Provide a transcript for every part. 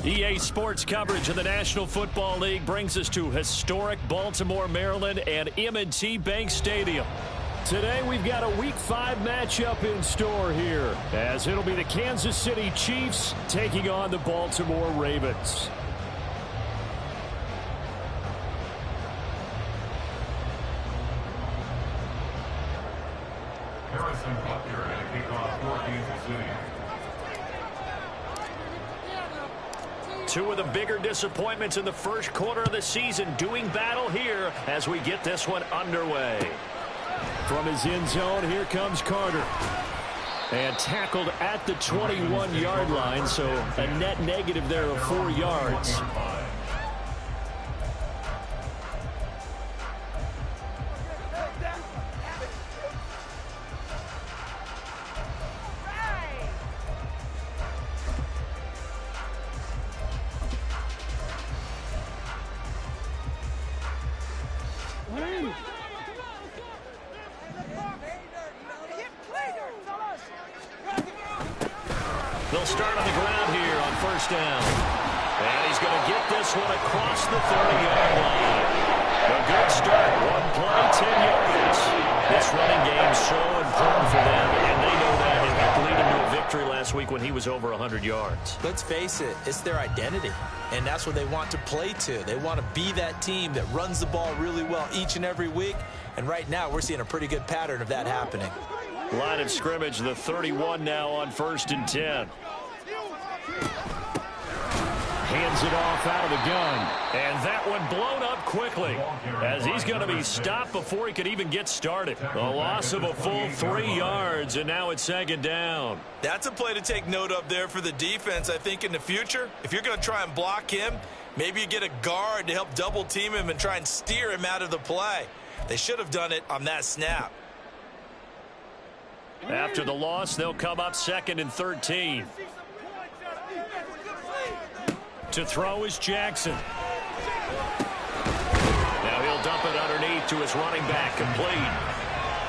EA Sports coverage of the National Football League brings us to historic Baltimore, Maryland and M&T Bank Stadium. Today we've got a Week 5 matchup in store here, as it'll be the Kansas City Chiefs taking on the Baltimore Ravens. Harrison Butker and a kickoff for Kansas City. Two of the bigger disappointments in the first quarter of the season doing battle here as we get this one underway. From his end zone, here comes Carter. And tackled at the 21-yard line, so a net negative there of 4 yards. They'll start on the ground here on first down. And he's going to get this one across the 30-yard line. A good start. One play, 10 yards. This running game so important for them, and they know that. It helped lead them to a victory last week when he was over 100 yards. Let's face it, it's their identity, and that's what they want to play to. They want to be that team that runs the ball really well each and every week, and right now we're seeing a pretty good pattern of that happening. Line of scrimmage, the 31 now on 1st and 10. Hands it off out of the gun. And that one blown up quickly as he's going to be stopped before he could even get started. A loss of a full 3 yards, and now it's 2nd down. That's a play to take note of there for the defense, I think, in the future. If you're going to try and block him, maybe you get a guard to help double team him and try and steer him out of the play. They should have done it on that snap. After the loss, they'll come up 2nd and 13. To throw is Jackson. Now he'll dump it underneath to his running back, complete.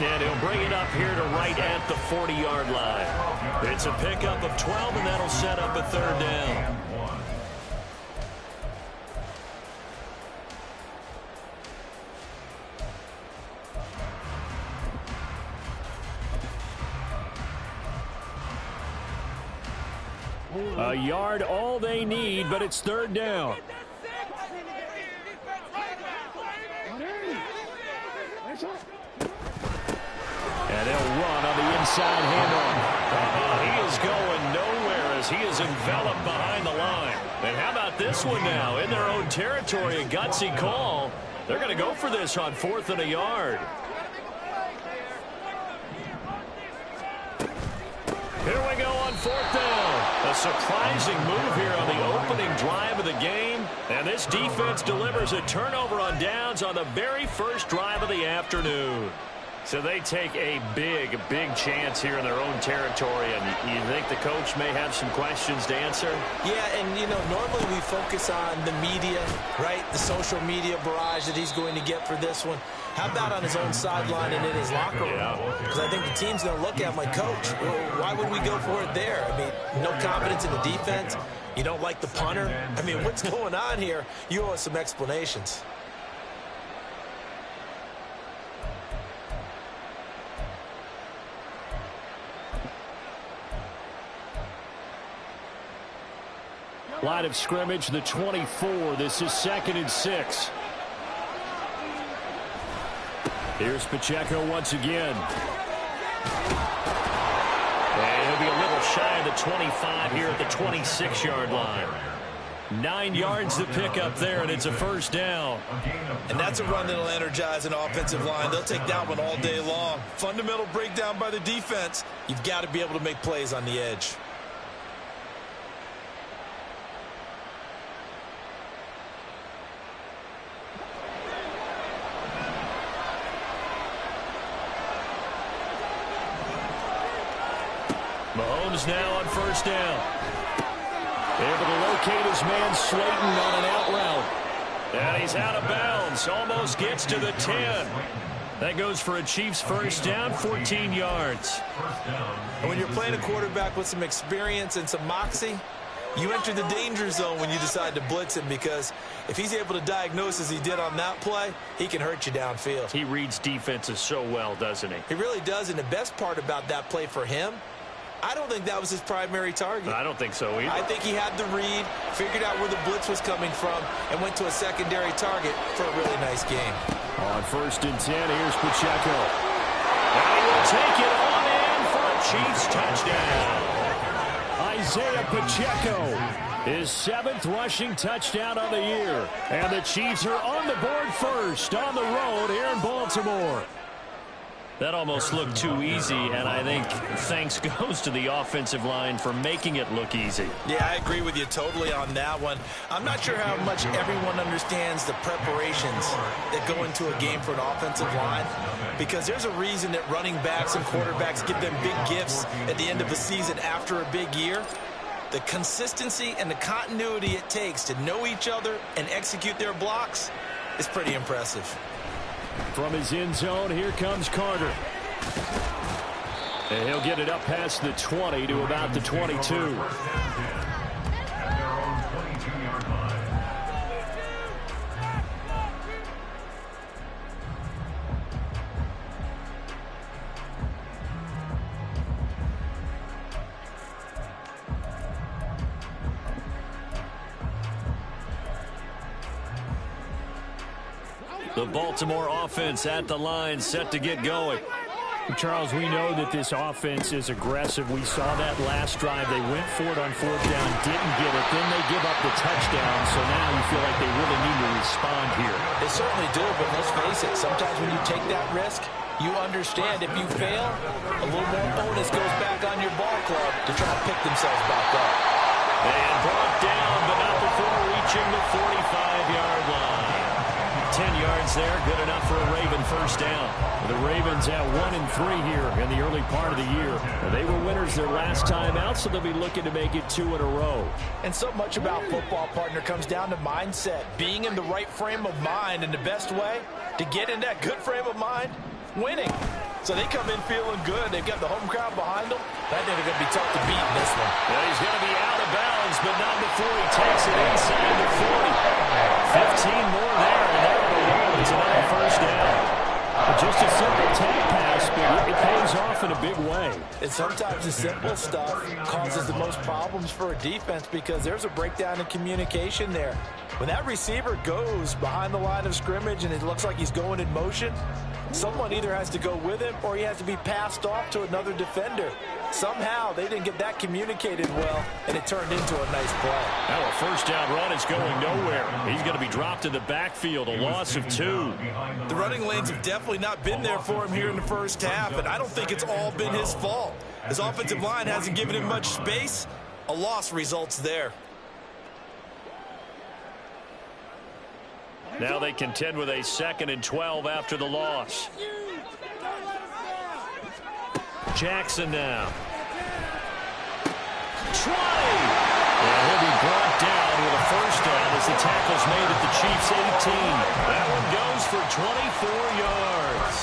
And he'll bring it up here to right at the 40-yard line. It's a pickup of 12, and that'll set up a 3rd down. A yard all they need, but it's 3rd down. And they'll run on the inside handoff. He is going nowhere as he is enveloped behind the line. And how about this one now? In their own territory, a gutsy call. They're going to go for this on 4th and a yard. Here we go on 4th down. A surprising move here on the opening drive of the game. And this defense delivers a turnover on downs on the very first drive of the afternoon. So they take a big chance here in their own territory. And you think the coach may have some questions to answer? Yeah, and, you know, normally we focus on the media, right? The social media barrage that he's going to get for this one. How about on his own sideline and in his locker room? Because I think the team's going to look at him like, Coach, well, why would we go for it there? I mean, no confidence in the defense. You don't like the punter. I mean, what's going on here? You owe us some explanations. Line of scrimmage, the 24. This is 2nd and 6. Here's Pacheco once again. And he'll be a little shy of the 25 here at the 26-yard line. 9 yards to pick up there, and it's a 1st down. And that's a run that'll energize an offensive line. They'll take that one all day long. Fundamental breakdown by the defense. You've got to be able to make plays on the edge. Mahomes now on 1st down. Able to locate his man Slayton on an out route. And he's out of bounds. Almost gets to the 10. That goes for a Chiefs 1st down, 14 yards. And when you're playing a quarterback with some experience and some moxie, You enter the danger zone when you decide to blitz him, because if he's able to diagnose as he did on that play, he can hurt you downfield. He reads defenses so well, doesn't he? He really does, and the best part about that play for him, I don't think that was his primary target. I don't think so either. I think he had the read, figured out where the blitz was coming from, and went to a secondary target for a really nice game. On 1st and 10, here's Pacheco. And he will take it on in for a Chiefs touchdown. Isaiah Pacheco, his 7th rushing touchdown on the year. And the Chiefs are on the board first on the road here in Baltimore. That almost looked too easy, and I think thanks goes to the offensive line for making it look easy. Yeah, I agree with you totally on that one. I'm not sure how much everyone understands the preparations that go into a game for an offensive line, because there's a reason that running backs and quarterbacks give them big gifts at the end of a season after a big year. The consistency and the continuity it takes to know each other and execute their blocks is pretty impressive. From his end zone, here comes Carter. And he'll get it up past the 20 to about the 22. The Baltimore offense at the line, set to get going. Charles, we know that this offense is aggressive. We saw that last drive. They went for it on 4th down, didn't get it. Then they give up the touchdown, so now you feel like they really need to respond here. They certainly do, but let's face it, sometimes when you take that risk, you understand if you fail, a little more onus goes back on your ball club to try to pick themselves back up. And brought down, but not before reaching the 45-yard line. 10 yards there, good enough for a Raven first down. The Ravens at 1-3 here in the early part of the year. They were winners their last time out, so they'll be looking to make it 2 in a row. And so much about football, partner, comes down to mindset. Being in the right frame of mind, and the best way to get in that good frame of mind, winning. So they come in feeling good. They've got the home crowd behind them. I think they're going to be tough to beat in this one. Well, he's going to be out of bounds, but not before he takes it inside the 40. 15 more there, and they're going to roll. It's another first down. Just a simple tap pass, but it pays off in a big way. And sometimes the simple stuff causes the most problems for a defense, because there's a breakdown in communication there. When that receiver goes behind the line of scrimmage and it looks like he's going in motion, someone either has to go with him or he has to be passed off to another defender. Somehow they didn't get that communicated well, and it turned into a nice play. Now a first down run is going nowhere. He's going to be dropped in the backfield, a loss of 2. The running lanes have definitely not been there for him here in the first half, and I don't think it's all been his fault. His offensive line hasn't given him much space. A loss results there. Now they contend with a 2nd and 12 after the loss. Jackson now. 20. And he'll be brought down with a first down as the tackle's made at the Chiefs' 18. That one goes for 24 yards.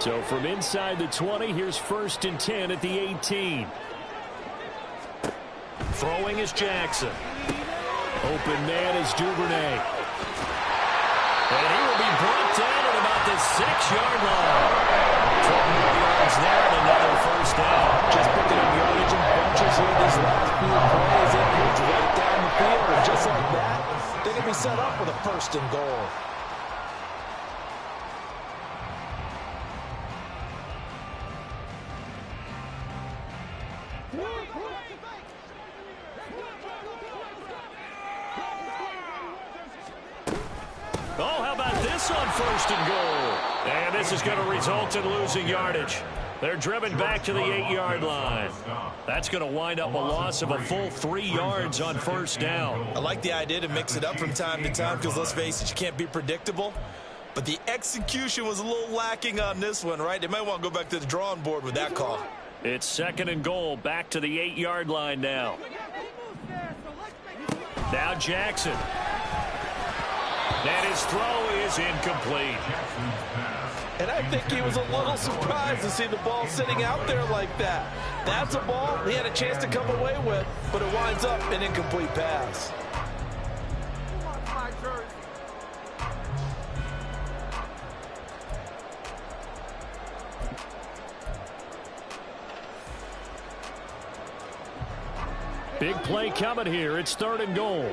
So from inside the 20, here's 1st and 10 at the 18. Throwing is Jackson. Open man is Duvernay. And he will be brought down at about the 6-yard line. 12 more yards there and another first down. Just picking up yardage in bunches here these last few plays. It moves right down the field, and just like that, they can be set up with a 1st and goal. Oh, how about this on 1st and goal? And this is going to result in losing yardage. They're driven back to the 8-yard line. That's going to wind up a loss of a full 3 yards on 1st down. I like the idea to mix it up from time to time, because let's face it, you can't be predictable. But the execution was a little lacking on this one, right? They might want to go back to the drawing board with that call. It's 2nd and goal, back to the 8-yard line now. Now Jackson. And his throw is incomplete. And I think he was a little surprised to see the ball sitting out there like that. That's a ball he had a chance to come away with, but it winds up an incomplete pass. Big play coming here. It's 3rd and goal.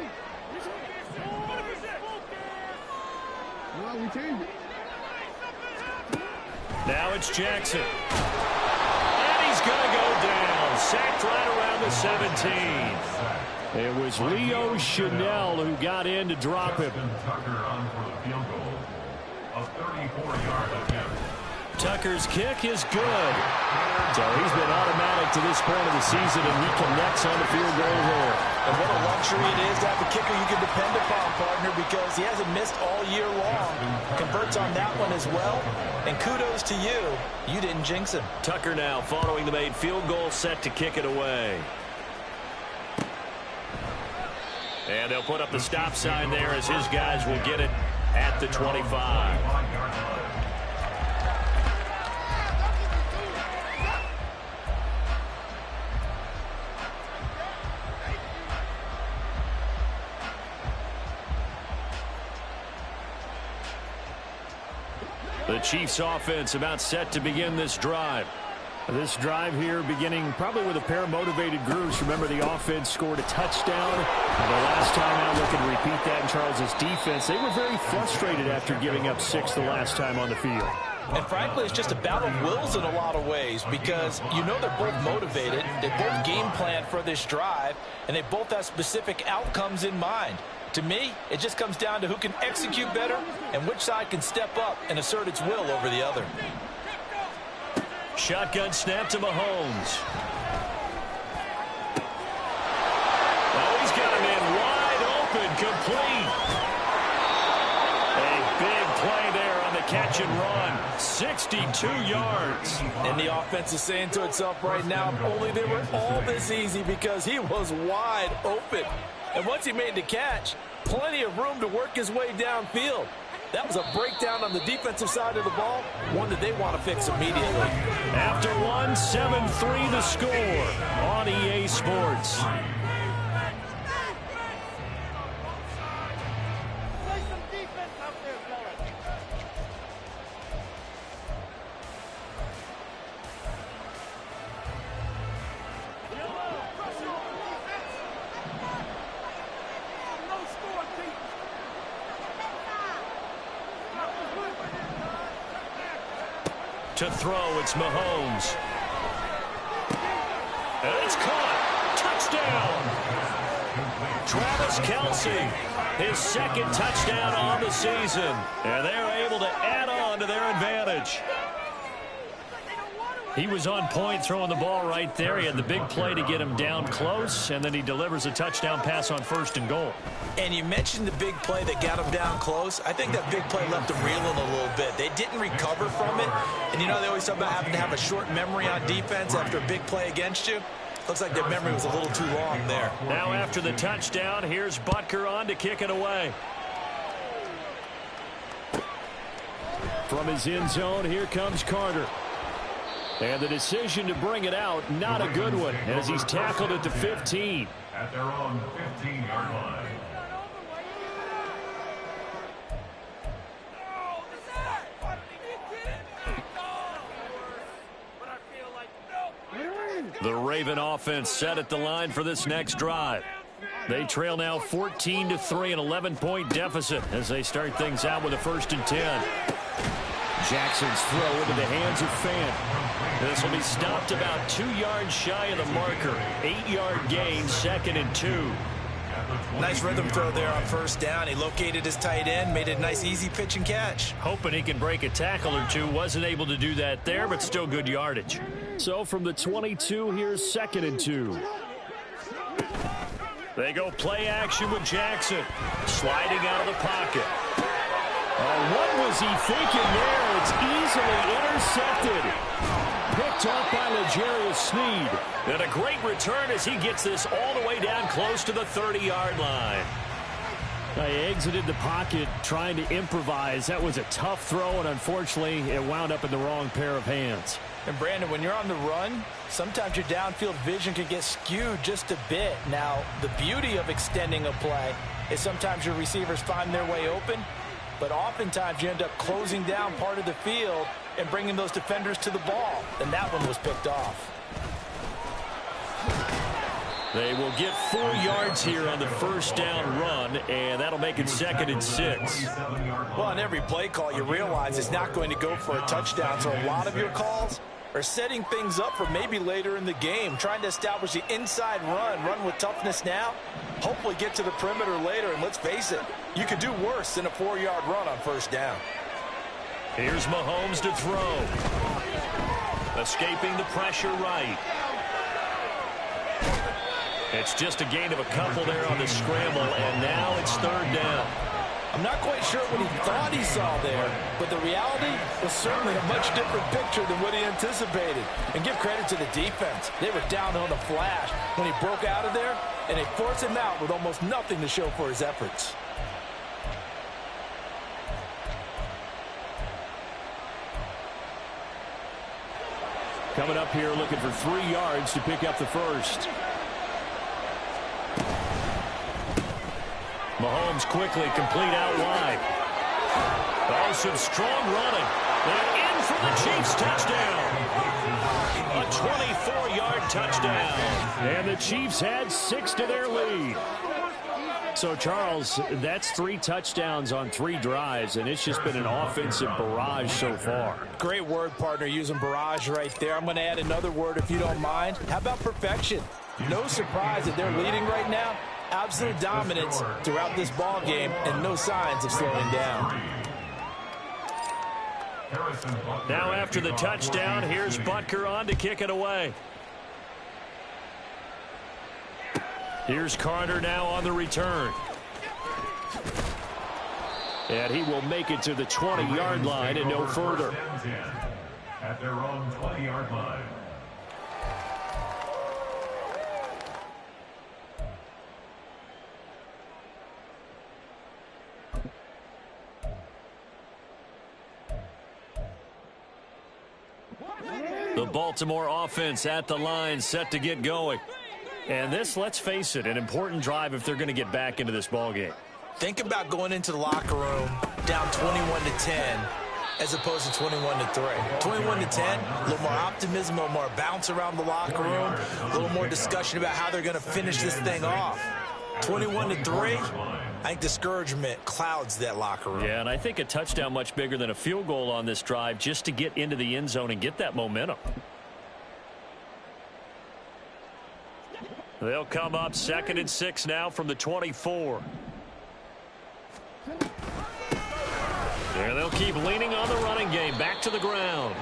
Now it's Jackson. And he's going to go down. Sacked right around the 17. It was Leo Chanel who got in to drop him. Tucker on for the field goal. A 34-yard attempt. Tucker's kick is good. So he's been automatic to this point of the season, and he connects on the field goal there. And what a luxury it is to have a kicker you can depend upon, partner, because he hasn't missed all year long. Converts on that one as well. And kudos to you. You didn't jinx him. Tucker now following the made field goal, set to kick it away. And they'll put up the stop sign there as his guys will get it at the 25. The Chiefs offense about set to begin this drive. This drive here beginning probably with a pair of motivated groups. Remember, the offense scored a touchdown. And the last time out, look and repeat that in Charles' defense. They were very frustrated after giving up 6 the last time on the field. And frankly, it's just a battle of wills in a lot of ways because you know they're both motivated. They both game plan for this drive, and they both have specific outcomes in mind. To me, it just comes down to who can execute better and which side can step up and assert its will over the other. Shotgun snap to Mahomes. Oh, he's got him in wide open, complete. A big play there on the catch and run. 62 yards. And the offense is saying to itself right now, if only they were all this easy because he was wide open. And once he made the catch, plenty of room to work his way downfield. That was a breakdown on the defensive side of the ball, one that they want to fix immediately. After one, 7-3 the score on EA Sports. To throw, it's Mahomes. And it's caught. Touchdown. Travis Kelce, his second touchdown on the season. And they're able to add on to their advantage. He was on point throwing the ball right there. He had the big play to get him down close, and then he delivers a touchdown pass on 1st and goal. And you mentioned the big play that got him down close. I think that big play left him reeling a little bit. They didn't recover from it. And you know they always talk about having to have a short memory on defense after a big play against you. Looks like their memory was a little too long there. Now after the touchdown, here's Butker on to kick it away. From his end zone, here comes Carter. And the decision to bring it out, not a good one, as he's tackled at the 15. At their own 15-yard line. The Raven offense set at the line for this next drive. They trail now 14-3, an 11-point deficit as they start things out with a 1st and 10. Jackson's throw into the hands of Fant. This will be stopped about 2 yards shy of the marker. 8-yard gain, 2nd and 2. Nice rhythm throw there on 1st down. He located his tight end, made it a nice easy pitch and catch. Hoping he can break a tackle or two. Wasn't able to do that there, but still good yardage. So from the 22, here's 2nd and 2. They go play action with Jackson. Sliding out of the pocket. What was he thinking there? It's easily intercepted. Picked off by L'Jarius Sneed. And a great return as he gets this all the way down close to the 30-yard line. He exited the pocket trying to improvise. That was a tough throw, and unfortunately, it wound up in the wrong pair of hands. And Brandon, when you're on the run, sometimes your downfield vision can get skewed just a bit. Now, the beauty of extending a play is sometimes your receivers find their way open, but oftentimes you end up closing down part of the field and bringing those defenders to the ball. And that one was picked off. They will get 4 yards here on the first down run, and that'll make it 2nd and 6. Well, on every play call, you realize it's not going to go for a touchdown, so a lot of your calls are setting things up for maybe later in the game, trying to establish the inside run with toughness now, hopefully get to the perimeter later, and let's face it, you could do worse than a 4-yard run on first down. Here's Mahomes to throw. Escaping the pressure right. It's just a gain of a couple there on the scramble, and now it's 3rd down. I'm not quite sure what he thought he saw there, but the reality was certainly a much different picture than what he anticipated. And give credit to the defense. They were down on the flash when he broke out of there, and they forced him out with almost nothing to show for his efforts. Coming up here looking for 3 yards to pick up the first. Mahomes quickly complete out wide. Oh, some strong running. They're in for the Chiefs touchdown. A 24-yard touchdown. And the Chiefs had 6 to their lead. So, Charles, that's 3 touchdowns on 3 drives, and it's just been an offensive barrage so far. Great word, partner, using barrage right there. I'm going to add another word if you don't mind. How about perfection? No surprise that they're leading right now. Absolute dominance throughout this ball game and no signs of slowing down. Now after the touchdown, here's Butker on to kick it away. Here's Carter now on the return. And he will make it to the 20-yard line and no further. At their own 20-yard line. The Baltimore offense at the line, set to get going. And this, let's face it, an important drive if they're going to get back into this ballgame. Think about going into the locker room down 21-10 as opposed to 21-3. 21-10, a little more optimism, a little more bounce around the locker room, a little more discussion about how they're going to finish this thing off. 21-3, I think discouragement clouds that locker room. Yeah, and I think a touchdown much bigger than a field goal on this drive just to get into the end zone and get that momentum. They'll come up 2nd and 6 now from the 24. And they'll keep leaning on the running game. Back to the ground.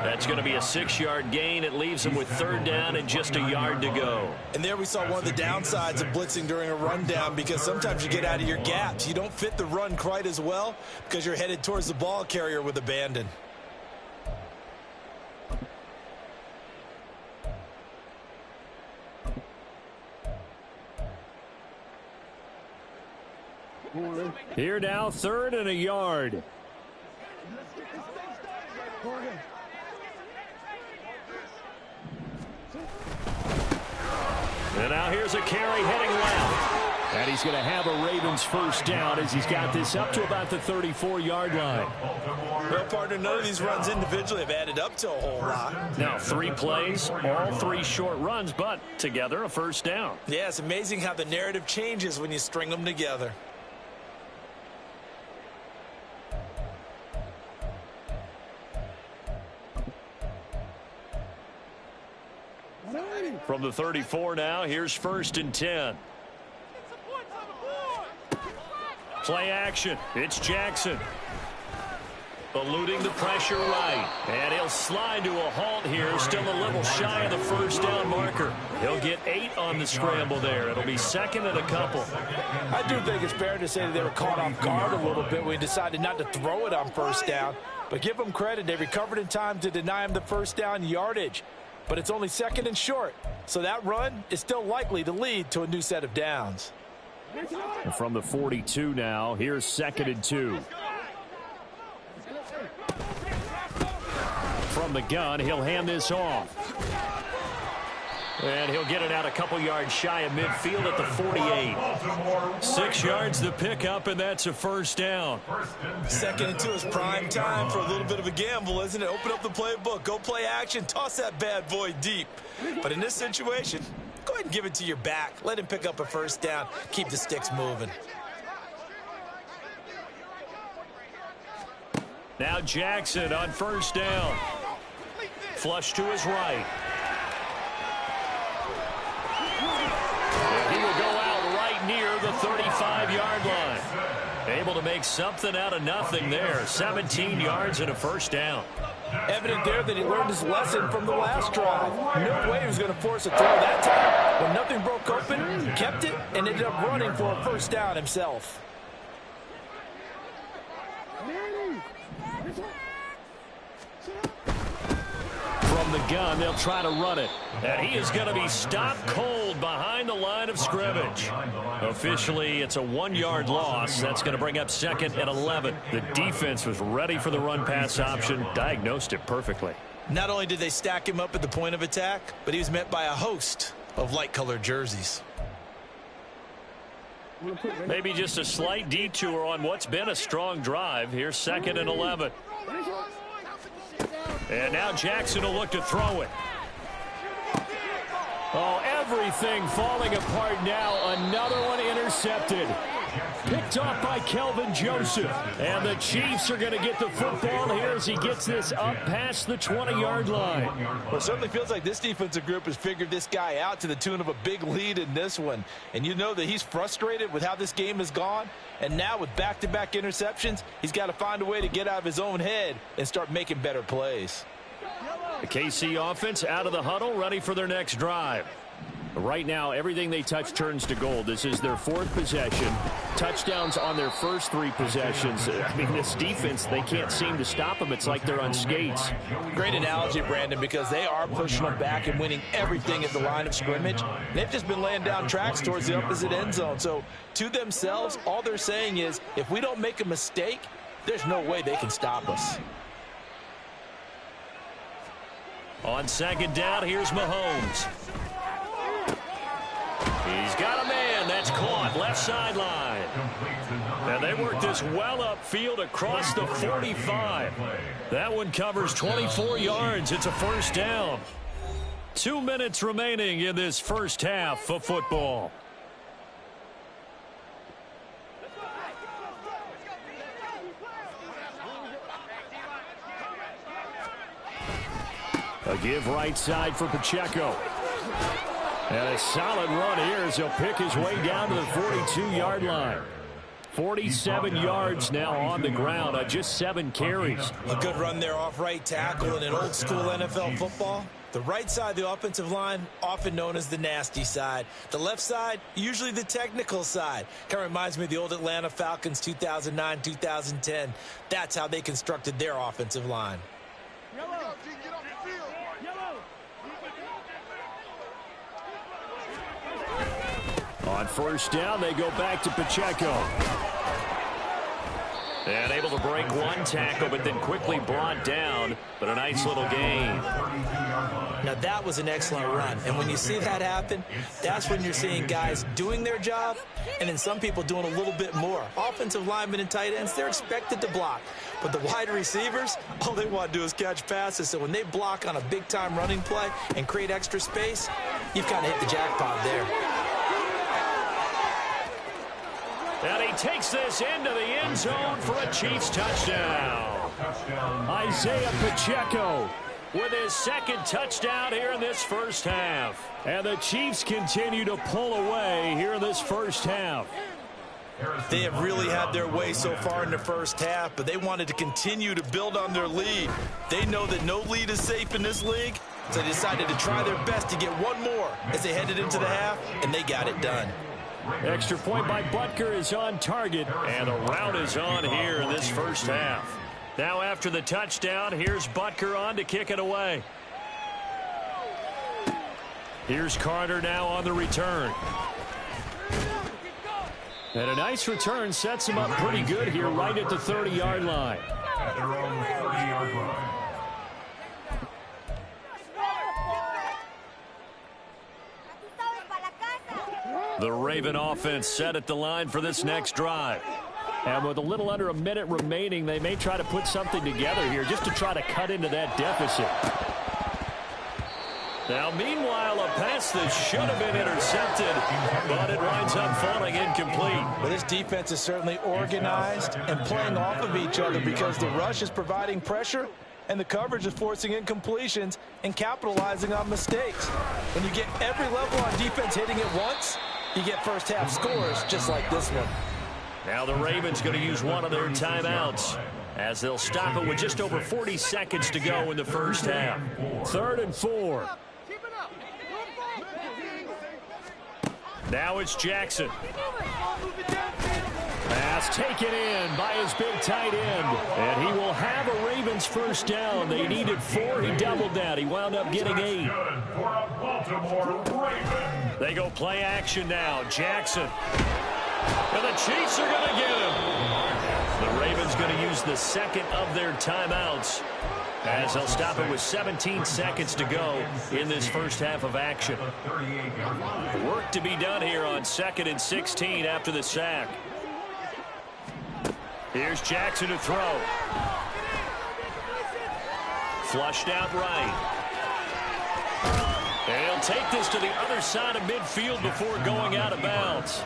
That's going to be a 6-yard gain. It leaves them with 3rd down and just a yard to go. And there we saw one of the downsides of blitzing during a rundown, because sometimes you get out of your gaps. You don't fit the run quite as well because you're headed towards the ball carrier with abandon. Here now, 3rd and a yard. And now here's a carry heading left. And he's going to have a Ravens first down as he's got this up to about the 34-yard line. Well, partner, none of these runs individually have added up to a whole lot. Now 3 plays, all 3 short runs, but together a first down. Yeah, it's amazing how the narrative changes when you string them together. From the 34 now, here's 1st and 10. Play action. It's Jackson. Eluding the pressure right. And he'll slide to a halt here. Still a little shy of the first down marker. He'll get 8 on the scramble there. It'll be 2nd and a couple. I do think it's fair to say that they were caught off guard a little bit when he decided not to throw it on first down. But give them credit. They recovered in time to deny him the first down yardage. But it's only 2nd and short. So that run is still likely to lead to a new set of downs. And from the 42 now, here's 2nd and 2. From the gun, he'll hand this off. And he'll get it out a couple yards shy of midfield at the 48. 6 yards to pick up, and that's a first down. 2nd and 2 is prime time for a little bit of a gamble, isn't it? Open up the playbook, go play action, toss that bad boy deep. But in this situation, go ahead and give it to your back. Let him pick up a first down. Keep the sticks moving. Now Jackson on first down. Flush to his right. And he will go out right near the 35-yard line. Able to make something out of nothing there. 17 yards and a first down. Evident there that he learned his lesson from the last drive. No way he was going to force a throw that time. When nothing broke open, he kept it and ended up running for a first down himself. From the gun, they'll try to run it. And he is going to be stopped cold behind the line of scrimmage. Officially, it's a 1-yard loss. That's going to bring up 2nd and 11. The defense was ready for the run-pass option, diagnosed it perfectly. Not only did they stack him up at the point of attack, but he was met by a host of light-colored jerseys. Maybe just a slight detour on what's been a strong drive. Here's 2nd and 11. And now Jackson will look to throw it. Oh, everything falling apart now. Another one intercepted. Picked off by Kelvin Joseph. And the Chiefs are going to get the football here as he gets this up past the 20-yard line. Well, it certainly feels like this defensive group has figured this guy out to the tune of a big lead in this one. And you know that he's frustrated with how this game has gone. And now with back-to-back interceptions, he's got to find a way to get out of his own head and start making better plays. The KC offense out of the huddle, ready for their next drive. Right now, everything they touch turns to gold. This is their 4th possession. Touchdowns on their first 3 possessions. I mean, this defense, they can't seem to stop them. It's like they're on skates. Great analogy, Brandon, because they are pushing them back and winning everything at the line of scrimmage. They've just been laying down tracks towards the opposite end zone. So to themselves, all they're saying is, if we don't make a mistake, there's no way they can stop us. On 2nd down, here's Mahomes. He's got a man. That's caught. Left sideline. And they work this well upfield across the 45. That one covers 24 yards. It's a first down. 2 minutes remaining in this first half of football. A give right side for Pacheco. And a solid run here as he'll pick his way down to the 42-yard line. 47 yards now on the ground on just 7 carries. A good run there off right tackle in an old-school NFL football. The right side of the offensive line, often known as the nasty side. The left side, usually the technical side. Kind of reminds me of the old Atlanta Falcons 2009-2010. That's how they constructed their offensive line. On first down, they go back to Pacheco. And able to break one tackle, but then quickly brought down. But a nice little gain. Now, that was an excellent run. And when you see that happen, that's when you're seeing guys doing their job and then some people doing a little bit more. Offensive linemen and tight ends, they're expected to block. But the wide receivers, all they want to do is catch passes. So when they block on a big-time running play and create extra space, you've kind of hit the jackpot there. And he takes this into the end zone for a Chiefs touchdown. Isaiah Pacheco with his 2nd touchdown here in this first half. And the Chiefs continue to pull away here in this first half. They have really had their way so far in the first half, but they wanted to continue to build on their lead. They know that no lead is safe in this league, so they decided to try their best to get one more as they headed into the half, and they got it done. Extra point by Butker is on target, and the route is on here in this first half. Now after the touchdown, here's Butker on to kick it away. Here's Carter now on the return. And a nice return sets him up pretty good here right at the 30-yard line. At their own 30-yard line. The Raven offense set at the line for this next drive. And with a little under a minute remaining, they may try to put something together here just to try to cut into that deficit. Now, meanwhile, a pass that should have been intercepted, but it winds up falling incomplete. Well, this defense is certainly organized and playing off of each other because the rush is providing pressure and the coverage is forcing incompletions and capitalizing on mistakes. When you get every level on defense hitting it once, you get first-half scores just like this one. Now the Ravens going to use one of their timeouts as they'll stop it with just over 40 seconds to go in the first half. 3rd and 4. Now it's Jackson. Pass taken in by his big tight end. And he will have a Ravens first down. They needed 4. He doubled that. He wound up getting 8. They go play action now. Jackson. And the Chiefs are going to get him. The Ravens going to use the second of their timeouts as they'll stop it with 17 seconds to go in this first half of action. Work to be done here on 2nd and 16 after the sack. Here's Jackson to throw. Flushed out right. And he'll take this to the other side of midfield before going out of bounds.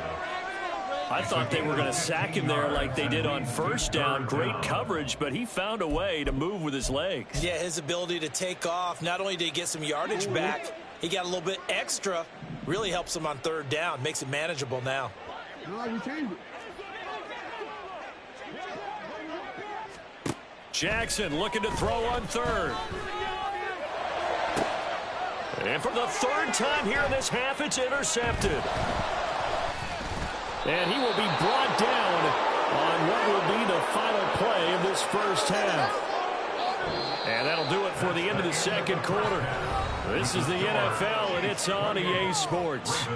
I thought they were going to sack him there like they did on first down. Great coverage, but he found a way to move with his legs. Yeah, his ability to take off, not only did he get some yardage back, he got a little bit extra. Really helps him on 3rd down, makes it manageable now. Jackson looking to throw on 3rd. And for the 3rd time here in this half, it's intercepted. And he will be brought down on what will be the final play of this first half. And that'll do it for the end of the second quarter. This is the NFL, and it's on EA Sports.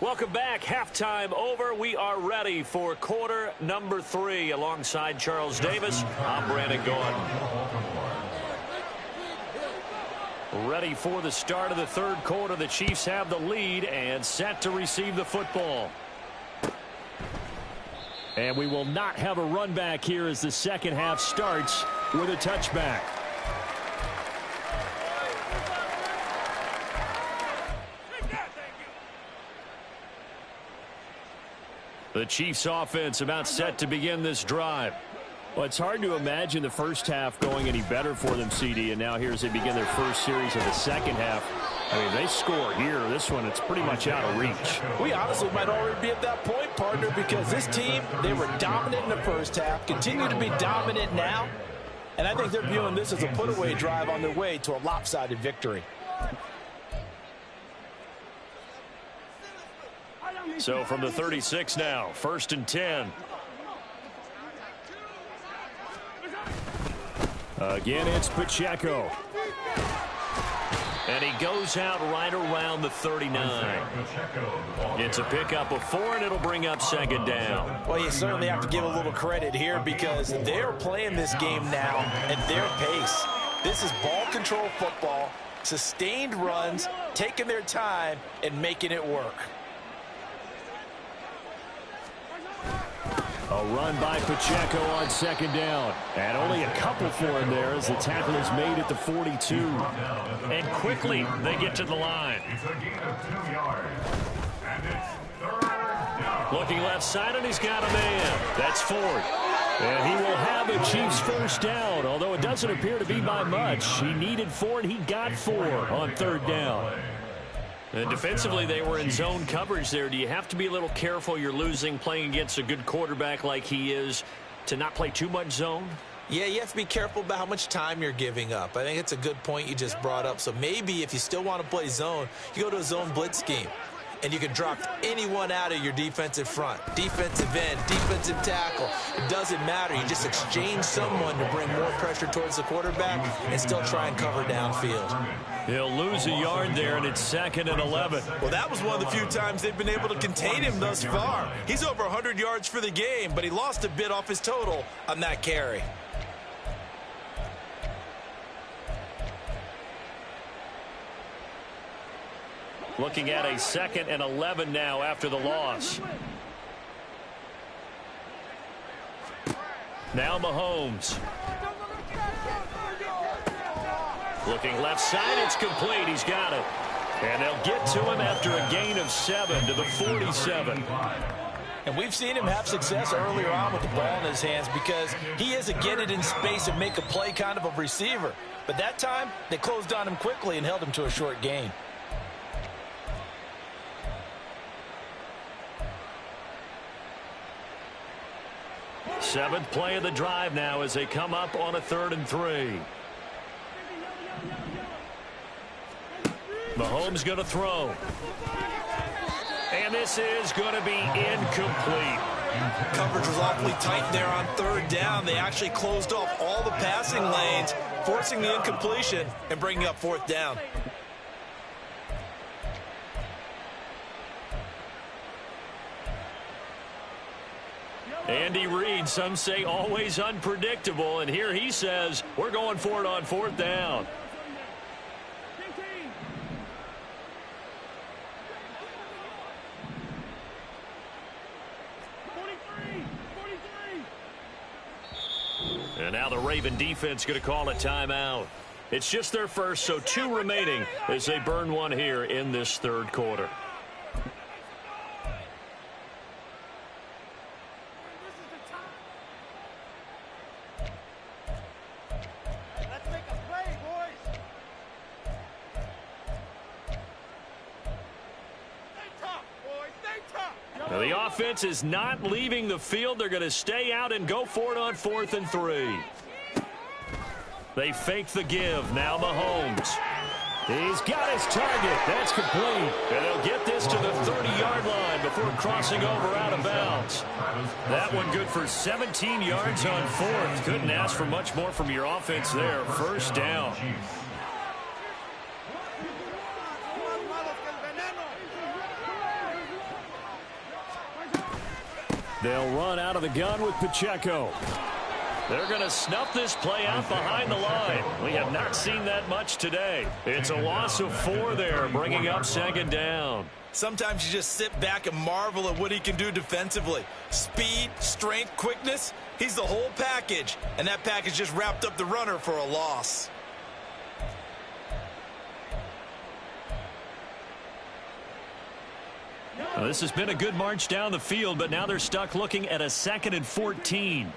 Welcome back. Halftime over. We are ready for quarter number 3. Alongside Charles Davis, I'm Brandon Gaudin. Ready for the start of the 3rd quarter. The Chiefs have the lead and set to receive the football. And we will not have a run back here as the second half starts with a touchback. The Chiefs offense about set to begin this drive. Well, it's hard to imagine the first half going any better for them, CD, and now here as they begin their first series of the second half. I mean, they score here. This one, it's pretty much out of reach. We honestly might already be at that point, partner, because this team, they were dominant in the first half, continue to be dominant now, and I think they're viewing this as a put-away drive on their way to a lopsided victory. So from the 36 now, 1st and 10. Again, it's Pacheco. And he goes out right around the 39. It's a pickup of 4, and it'll bring up 2nd down. Well, you certainly have to give a little credit here because they're playing this game now at their pace. This is ball control football, sustained runs, taking their time, and making it work. A run by Pacheco on 2nd down. And only a couple for him there as the tackle is made at the 42. And quickly they get to the line. It's a gain of 2 yards. And it's 3rd down. Looking left side, and he's got a man. That's Ford. And he will have a Chiefs first down, although it doesn't appear to be by much. He needed 4, and he got 4 on 3rd down. And defensively, they were in zone coverage there. Do you have to be a little careful? You're losing, playing against a good quarterback like he is, to not play too much zone? Yeah, you have to be careful about how much time you're giving up. I think it's a good point you just brought up. So maybe if you still want to play zone, you go to a zone blitz scheme. and you can drop anyone out of your defensive front. Defensive end, defensive tackle. It doesn't matter. You just exchange someone to bring more pressure towards the quarterback and still try and cover downfield. He'll lose a yard there, and it's 2nd and 11. Well, that was one of the few times they've been able to contain him thus far. He's over 100 yards for the game, but he lost a bit off his total on that carry. Looking at a 2nd and 11 now after the loss. Now Mahomes. Looking left side, it's complete. He's got it. And they'll get to him after a gain of 7 to the 47. And we've seen him have success earlier on with the ball in his hands because he is a get it in space and make a play kind of a receiver. But that time, they closed on him quickly and held him to a short gain. Seventh play of the drive now as they come up on a 3rd and 3. Mahomes going to throw. And this is going to be incomplete. Coverage was awfully tight there on 3rd down. They actually closed off all the passing lanes, forcing the incompletion and bringing up 4th down. Andy Reid, some say always unpredictable, and here he says we're going for it on 4th down. And now the Raven defense going to call a timeout. It's just their first, so 2 remaining as they burn one here in this 3rd quarter. Now the offense is not leaving the field. They're going to stay out and go for it on 4th and 3. They fake the give. Now Mahomes. He's got his target. That's complete. And they'll get this to the 30-yard line before crossing over out of bounds. That one good for 17 yards on 4th. Couldn't ask for much more from your offense there. 1st down. They'll run out of the gun with Pacheco. They're going to snuff this play out behind the line. We have not seen that much today. It's a loss of 4 there, bringing up 2nd down. Sometimes you just sit back and marvel at what he can do defensively. Speed, strength, quickness, he's the whole package. And that package just wrapped up the runner for a loss. Well, this has been a good march down the field, but now they're stuck looking at a 2nd and 14.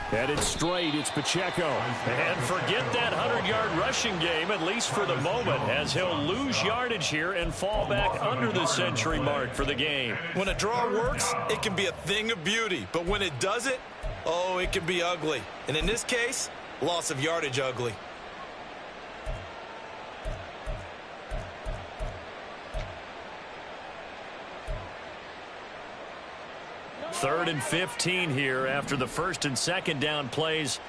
Headed straight, it's Pacheco. And forget that 100-yard rushing game, at least for the moment, as he'll lose yardage here and fall back under the century mark for the game. When a draw works, it can be a thing of beauty. But when it doesn't, oh, it can be ugly. And in this case, loss of yardage ugly. 3rd and 15 here after the 1st and 2nd down plays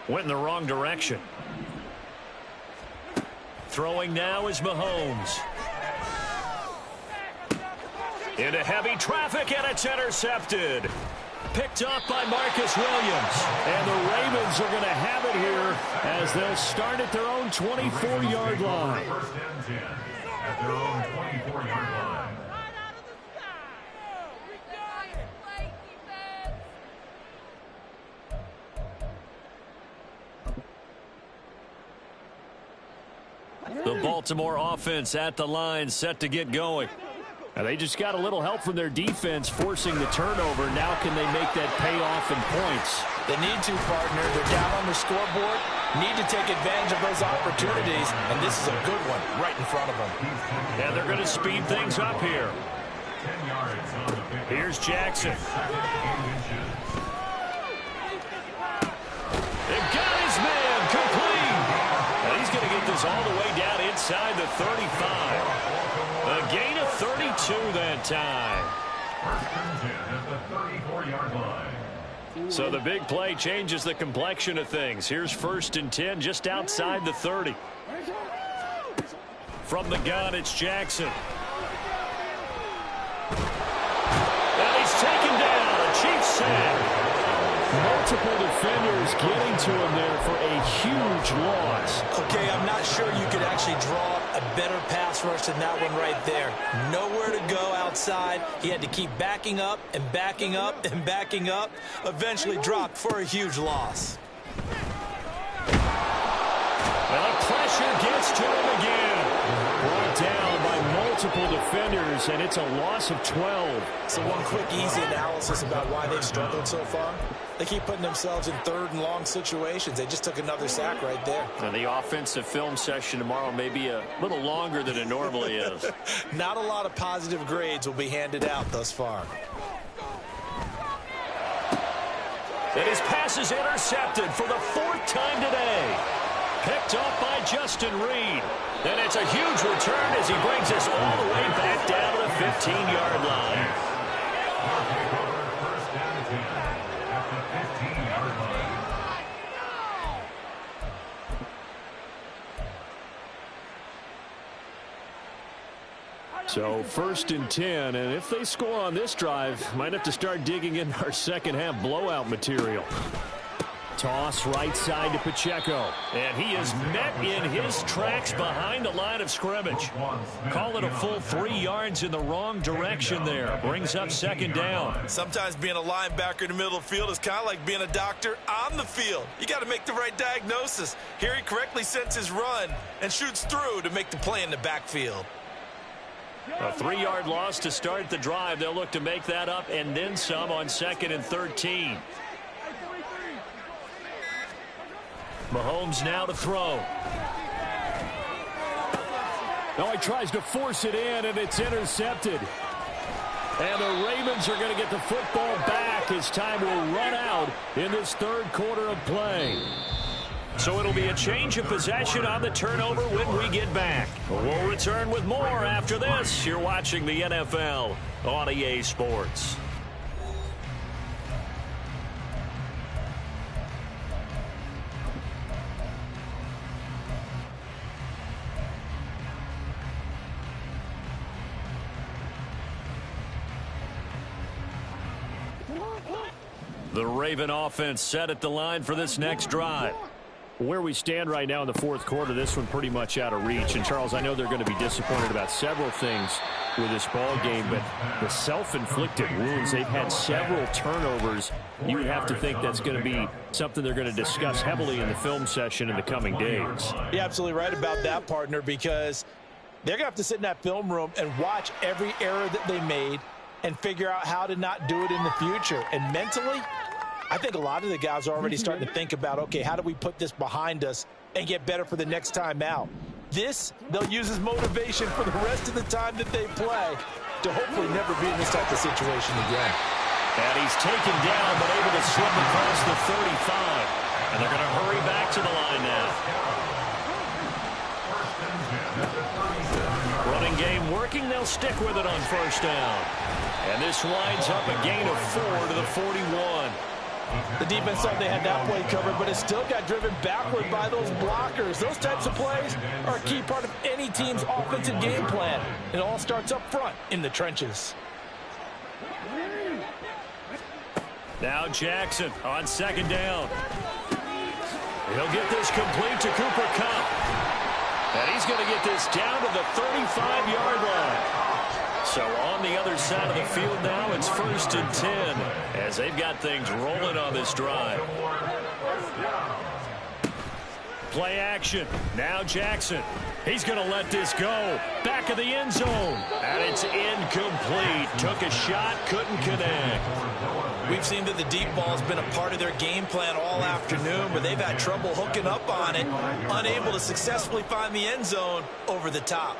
went in the wrong direction. Throwing now is Mahomes. Into heavy traffic, and it's intercepted. Picked up by Marcus Williams. And the Ravens are going to have it here as they'll start at their own 24-yard line. 1st and 10 at their own 24-yard line. The Baltimore offense at the line, set to get going. And they just got a little help from their defense forcing the turnover. Now can they make that pay off in points? They need to, partner. They're down on the scoreboard. Need to take advantage of those opportunities, and this is a good one right in front of them. And they're going to speed things up here. 10 yards on the pick. Here's Jackson. They've got his man complete. And he's going to get this all the way down inside the 35. A gain of 32 that time. First and 10 at the 34-yard line. So the big play changes the complexion of things. Here's 1st and 10 just outside the 30. From the gun, it's Jackson. And he's taken down. A Chiefs sack. Multiple defenders getting to him there for a huge loss. Okay, I'm not sure you could actually draw a better pass rush than that one right there. Nowhere to go outside. He had to keep backing up and backing up and backing up. Eventually dropped for a huge loss. Well, pressure gets to him again. Brought down by multiple defenders, and it's a loss of 12. So one quick, easy analysis about why they've struggled so far. They keep putting themselves in 3rd and long situations. They just took another sack right there. And the offensive film session tomorrow may be a little longer than it normally is. Not a lot of positive grades will be handed out thus far. And his pass is intercepted for the 4th time today. Picked off by Justin Reed. And it's a huge return as he brings us all the way back down to the 15-yard line. First and 10 at the 15-yard line. So 1st and 10, and if they score on this drive, might have to start digging in our second half blowout material. Toss right side to Pacheco. And he is met in his tracks behind the line of scrimmage. Call it a full 3 yards in the wrong direction there. Brings up 2nd down. Sometimes being a linebacker in the middle of the field is kind of like being a doctor on the field. You got to make the right diagnosis. Here he correctly sets his run and shoots through to make the play in the backfield. A 3-yard loss to start the drive. They'll look to make that up and then some on 2nd and 13. Mahomes now to throw. Now he tries to force it in, and it's intercepted. And the Ravens are going to get the football back as time will run out in this 3rd quarter of play. So it'll be a change of possession on the turnover when we get back. We'll return with more after this. You're watching the NFL on EA Sports. The Raven offense set at the line for this next drive. Where we stand right now in the 4th quarter, this one pretty much out of reach. And, Charles, I know they're going to be disappointed about several things with this ball game, but the self-inflicted wounds, they've had several turnovers. You would have to think that's going to be something they're going to discuss heavily in the film session in the coming days. You're absolutely right about that, partner, because they're going to have to sit in that film room and watch every error that they made and figure out how to not do it in the future. And mentally, I think a lot of the guys are already starting to think about, okay, how do we put this behind us and get better for the next time out? This, they'll use as motivation for the rest of the time that they play to hopefully never be in this type of situation again. And he's taken down, but able to slip across the 35. And they're going to hurry back to the line now. Running game working. They'll stick with it on 1st down. And this winds up a gain of 4 to the 41. The defense thought they had that play covered, but it still got driven backward by those blockers. Those types of plays are a key part of any team's offensive game plan. It all starts up front in the trenches. Now Jackson on 2nd down. He'll get this complete to Cooper Kupp. And he's going to get this down to the 35-yard line. So on the other side of the field now, it's 1st and 10 as they've got things rolling on this drive. Play action. Now Jackson. He's going to let this go. Back of the end zone. And it's incomplete. Took a shot, couldn't connect. We've seen that the deep ball has been a part of their game plan all afternoon, but they've had trouble hooking up on it, unable to successfully find the end zone over the top.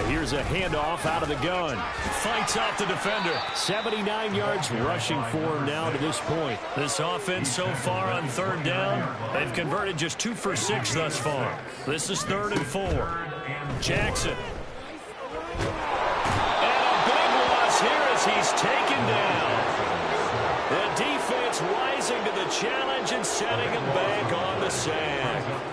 Here's a handoff out of the gun. Fights off the defender. 79 yards rushing for him now to this point. This offense so far on third down, they've converted just 2 for 6 thus far. This is 3rd and 4. Jackson. And a big loss here as he's taken down. The defense rising to the challenge and setting him back on the sack.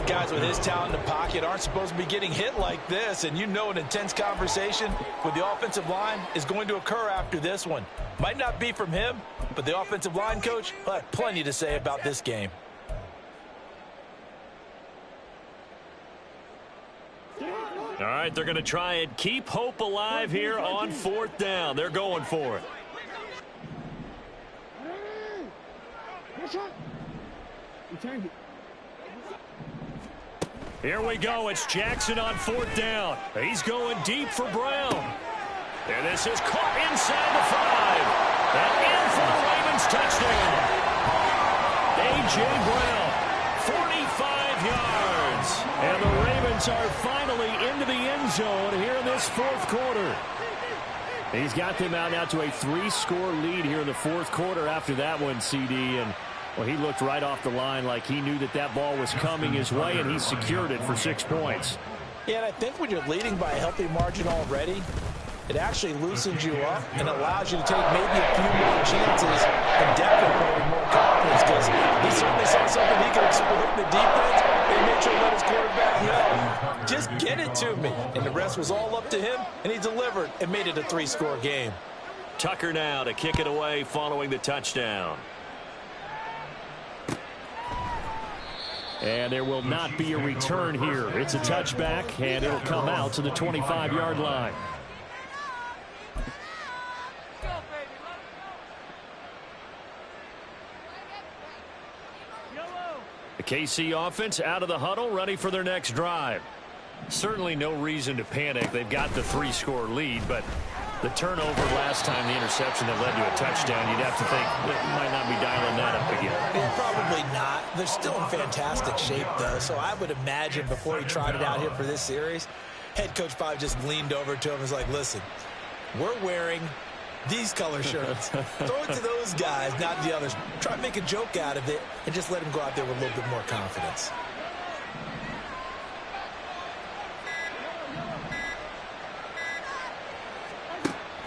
Guys with his talent in the pocket aren't supposed to be getting hit like this, and you know an intense conversation with the offensive line is going to occur after this one. Might not be from him, but the offensive line coach will have plenty to say about this game. All right, they're going to try and keep hope alive here on 4th down. They're going for it. Here we go. It's Jackson on 4th down. He's going deep for Brown. And this is caught inside the 5. And in for the Ravens touchdown. A.J. Brown, 45 yards. And the Ravens are finally into the end zone here in this 4th quarter. He's got them out now to a 3-score lead here in the 4th quarter after that one, CD. And well, he looked right off the line like he knew that that ball was coming his way, and he secured it for 6 points. Yeah, and I think when you're leading by a healthy margin already, it actually loosens you up and allows you to take maybe a few more chances and definitely more confidence, because he certainly saw something he could exploit in the defense and make sure to let his quarterback know, just get it to me. And the rest was all up to him, and he delivered and made it a 3-score game. Tucker now to kick it away following the touchdown. And there will not be a return here. It's a touchback, and it'll come out to the 25-yard line. The KC offense out of the huddle, ready for their next drive. Certainly no reason to panic. They've got the 3-score lead, but the turnover last time, the interception that led to a touchdown, you'd have to think they might not be dialing that up again. Yeah, probably not. They're still in fantastic shape, though, so I would imagine before he tried it out here for this series, head coach probably just leaned over to him and was like, listen, we're wearing these color shirts. Throw it to those guys, not the others. Try to make a joke out of it and just let him go out there with a little bit more confidence.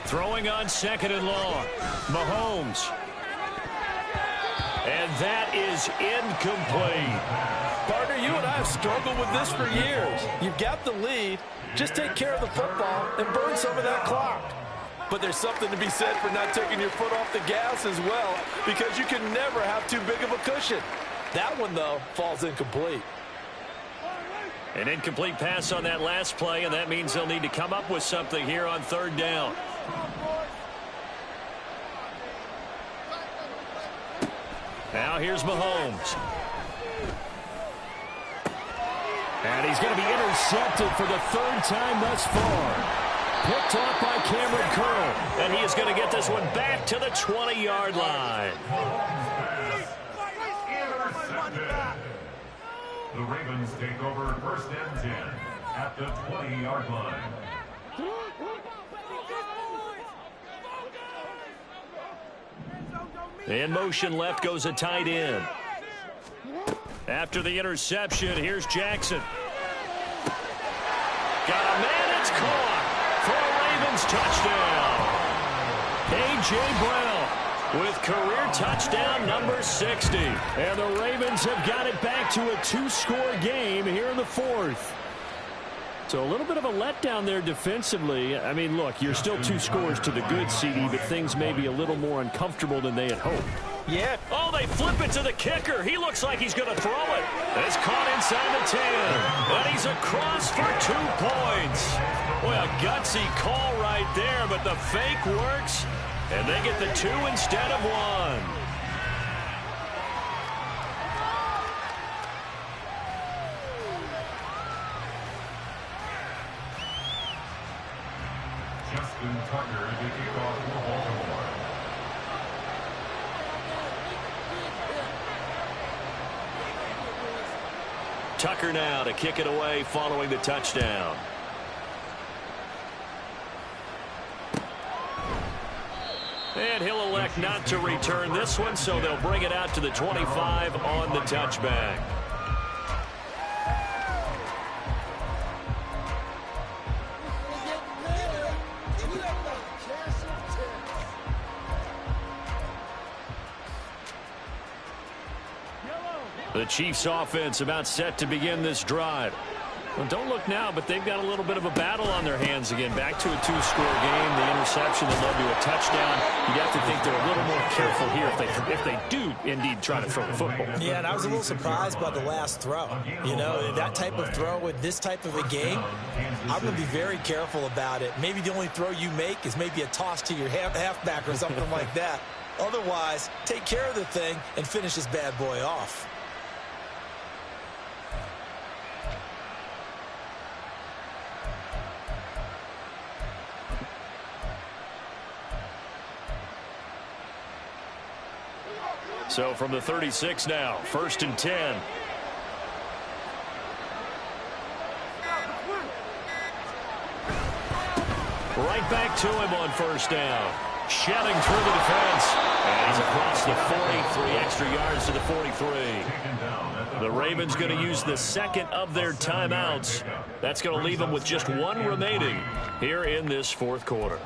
Throwing on 2nd and long. Mahomes. And that is incomplete. Partner, you and I have struggled with this for years. You've got the lead. Just take care of the football and burn some of that clock. But there's something to be said for not taking your foot off the gas as well, because you can never have too big of a cushion. That one, though, falls incomplete. An incomplete pass on that last play, and that means they'll need to come up with something here on 3rd down. Now here's Mahomes. And he's going to be intercepted for the 3rd time thus far. Picked off by Cameron Curl. And he is going to get this one back to the 20-yard line. The Ravens take over 1st and 10 at the 20-yard line. In motion left goes a tight end. After the interception, here's Jackson. Got a man, it's caught for a Ravens touchdown. A.J. Brown with career touchdown number 60. And the Ravens have got it back to a 2-score game here in the 4th. So a little bit of a letdown there defensively. I mean, look, you're still 2 scores to the good, CD, but things may be a little more uncomfortable than they had hoped. Yeah. Oh, they flip it to the kicker. He looks like he's going to throw it. It's caught inside the 10. And he's across for 2 points. Boy, a gutsy call right there, but the fake works. And they get the 2 instead of 1. Justin Tucker to kick off for Baltimore. Tucker now to kick it away following the touchdown. And he'll elect not to return this one, so they'll bring it out to the 25 on the touchback. The Chiefs offense about set to begin this drive. Well, don't look now, but they've got a little bit of a battle on their hands again. Back to a two-score game. The interception that led to a touchdown. You'd have to think they're a little more careful here if they do indeed try to throw the football. Yeah, and I was a little surprised by the last throw. You know, that type of throw with this type of a game, I'm going to be very careful about it. Maybe the only throw you make is maybe a toss to your halfback or something like that. Otherwise, take care of the thing and finish this bad boy off. So from the 36 now, 1st and 10. Right back to him on 1st down. Shedding through the defense. And he's across the 40, 3 extra yards to the 43. The Ravens going to use the second of their timeouts. That's going to leave them with just 1 remaining here in this 4th quarter.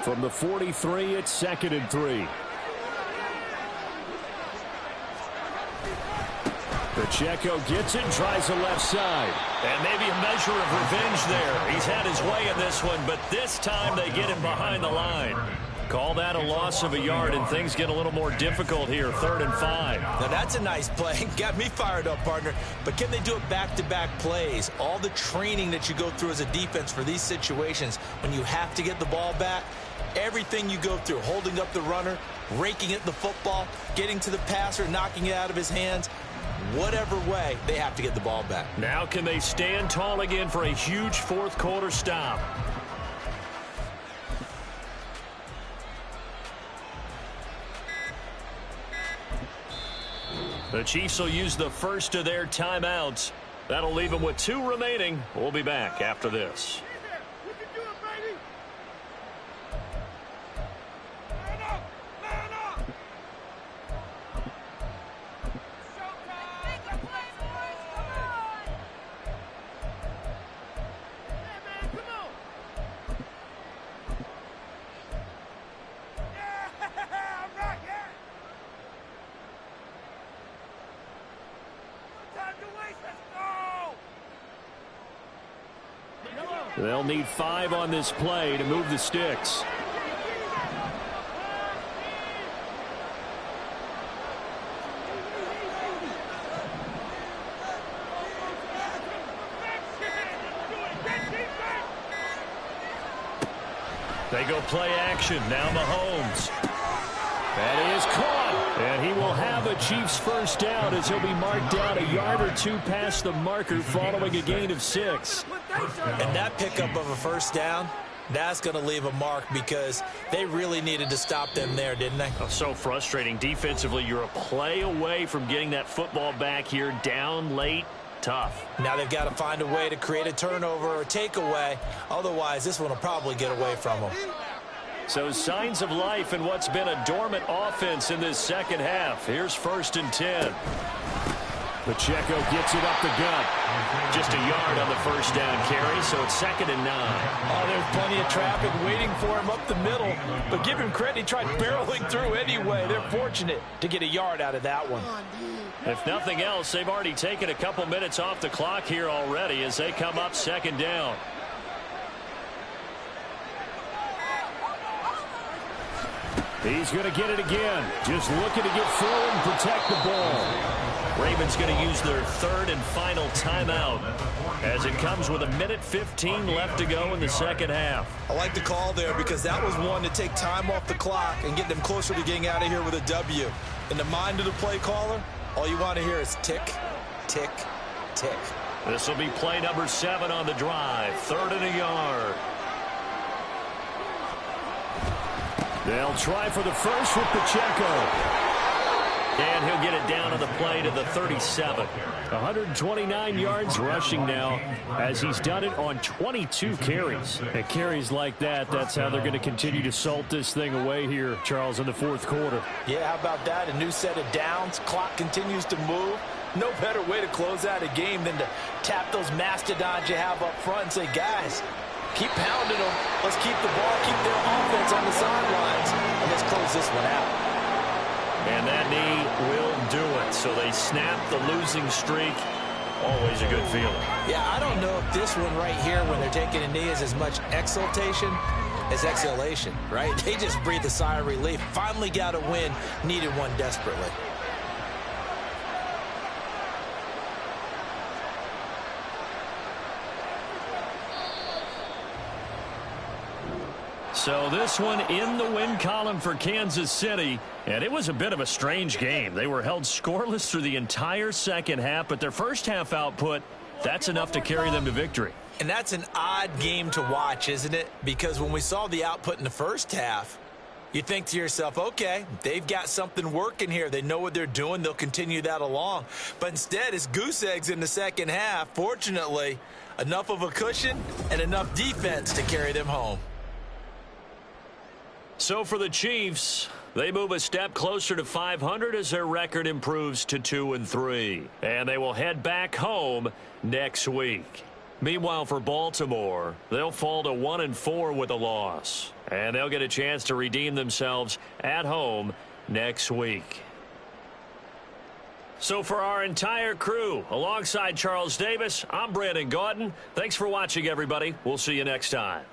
From the 43, it's 2nd and 3. Pacheco gets it and tries the left side. And maybe a measure of revenge there. He's had his way in this one, but this time they get him behind the line. Call that a loss of a yard, and things get a little more difficult here. 3rd and 5. Now, that's a nice play. Got me fired up, partner. But can they do it back-to-back plays? All the training that you go through as a defense for these situations, when you have to get the ball back, everything you go through, holding up the runner, raking at the football, getting to the passer, knocking it out of his hands, whatever way, they have to get the ball back. Now can they stand tall again for a huge 4th quarter stop? The Chiefs will use the first of their timeouts. That'll leave them with 2 remaining. We'll be back after this. They'll need 5 on this play to move the sticks. They go play action. Now Mahomes. That is caught. And he will have a Chiefs first down as he'll be marked down a yard or 2 past the marker following a gain of 6. And that pickup of a first down, that's going to leave a mark because they really needed to stop them there, didn't they? Oh, so frustrating. Defensively, you're a play away from getting that football back here down late. Tough. Now they've got to find a way to create a turnover or takeaway. Otherwise, this one will probably get away from them. So signs of life in what's been a dormant offense in this second half. Here's 1st and 10. Pacheco gets it up the gut. Just a yard on the first down carry, so it's 2nd and 9. Oh, there's plenty of traffic waiting for him up the middle. But give him credit, he tried barreling through anyway. They're fortunate to get a yard out of that one. If nothing else, they've already taken a couple minutes off the clock here already as they come up 2nd down. He's going to get it again. Just looking to get forward and protect the ball. Ravens going to use their 3rd and final timeout as it comes with 1:15 left to go in the second half. I like the call there because that was one to take time off the clock and get them closer to getting out of here with a W. In the mind of the play caller, all you want to hear is tick, tick, tick. This will be play number 7 on the drive. 3rd and a yard. They'll try for the first with Pacheco. And he'll get it down to the play to the 37. 129 yards rushing now, as he's done it on 22 carries. And carries like that, that's how they're going to continue to salt this thing away here, Charles, in the fourth quarter. Yeah, how about that? A new set of downs. Clock continues to move. No better way to close out a game than to tap those mastodons you have up front and say, guys, keep pounding them. Let's keep the ball, keep their offense on the sidelines, and let's close this one out. And that knee will do it. So they snap the losing streak. Always a good feeling. Yeah, I don't know if this one right here, when they're taking a knee, is as much exultation as exhalation, right? They just breathe a sigh of relief. Finally got a win, needed one desperately. So this one in the win column for Kansas City, and it was a bit of a strange game. They were held scoreless through the entire second half, but their first half output, that's enough to carry them to victory. And that's an odd game to watch, isn't it? Because when we saw the output in the first half, you think to yourself, okay, they've got something working here. They know what they're doing. They'll continue that along. But instead, it's goose eggs in the second half. Fortunately, enough of a cushion and enough defense to carry them home. So for the Chiefs, they move a step closer to 500 as their record improves to 2-3. And they will head back home next week. Meanwhile, for Baltimore, they'll fall to 1-4 with a loss. And they'll get a chance to redeem themselves at home next week. So for our entire crew, alongside Charles Davis, I'm Brandon Gaudin. Thanks for watching, everybody. We'll see you next time.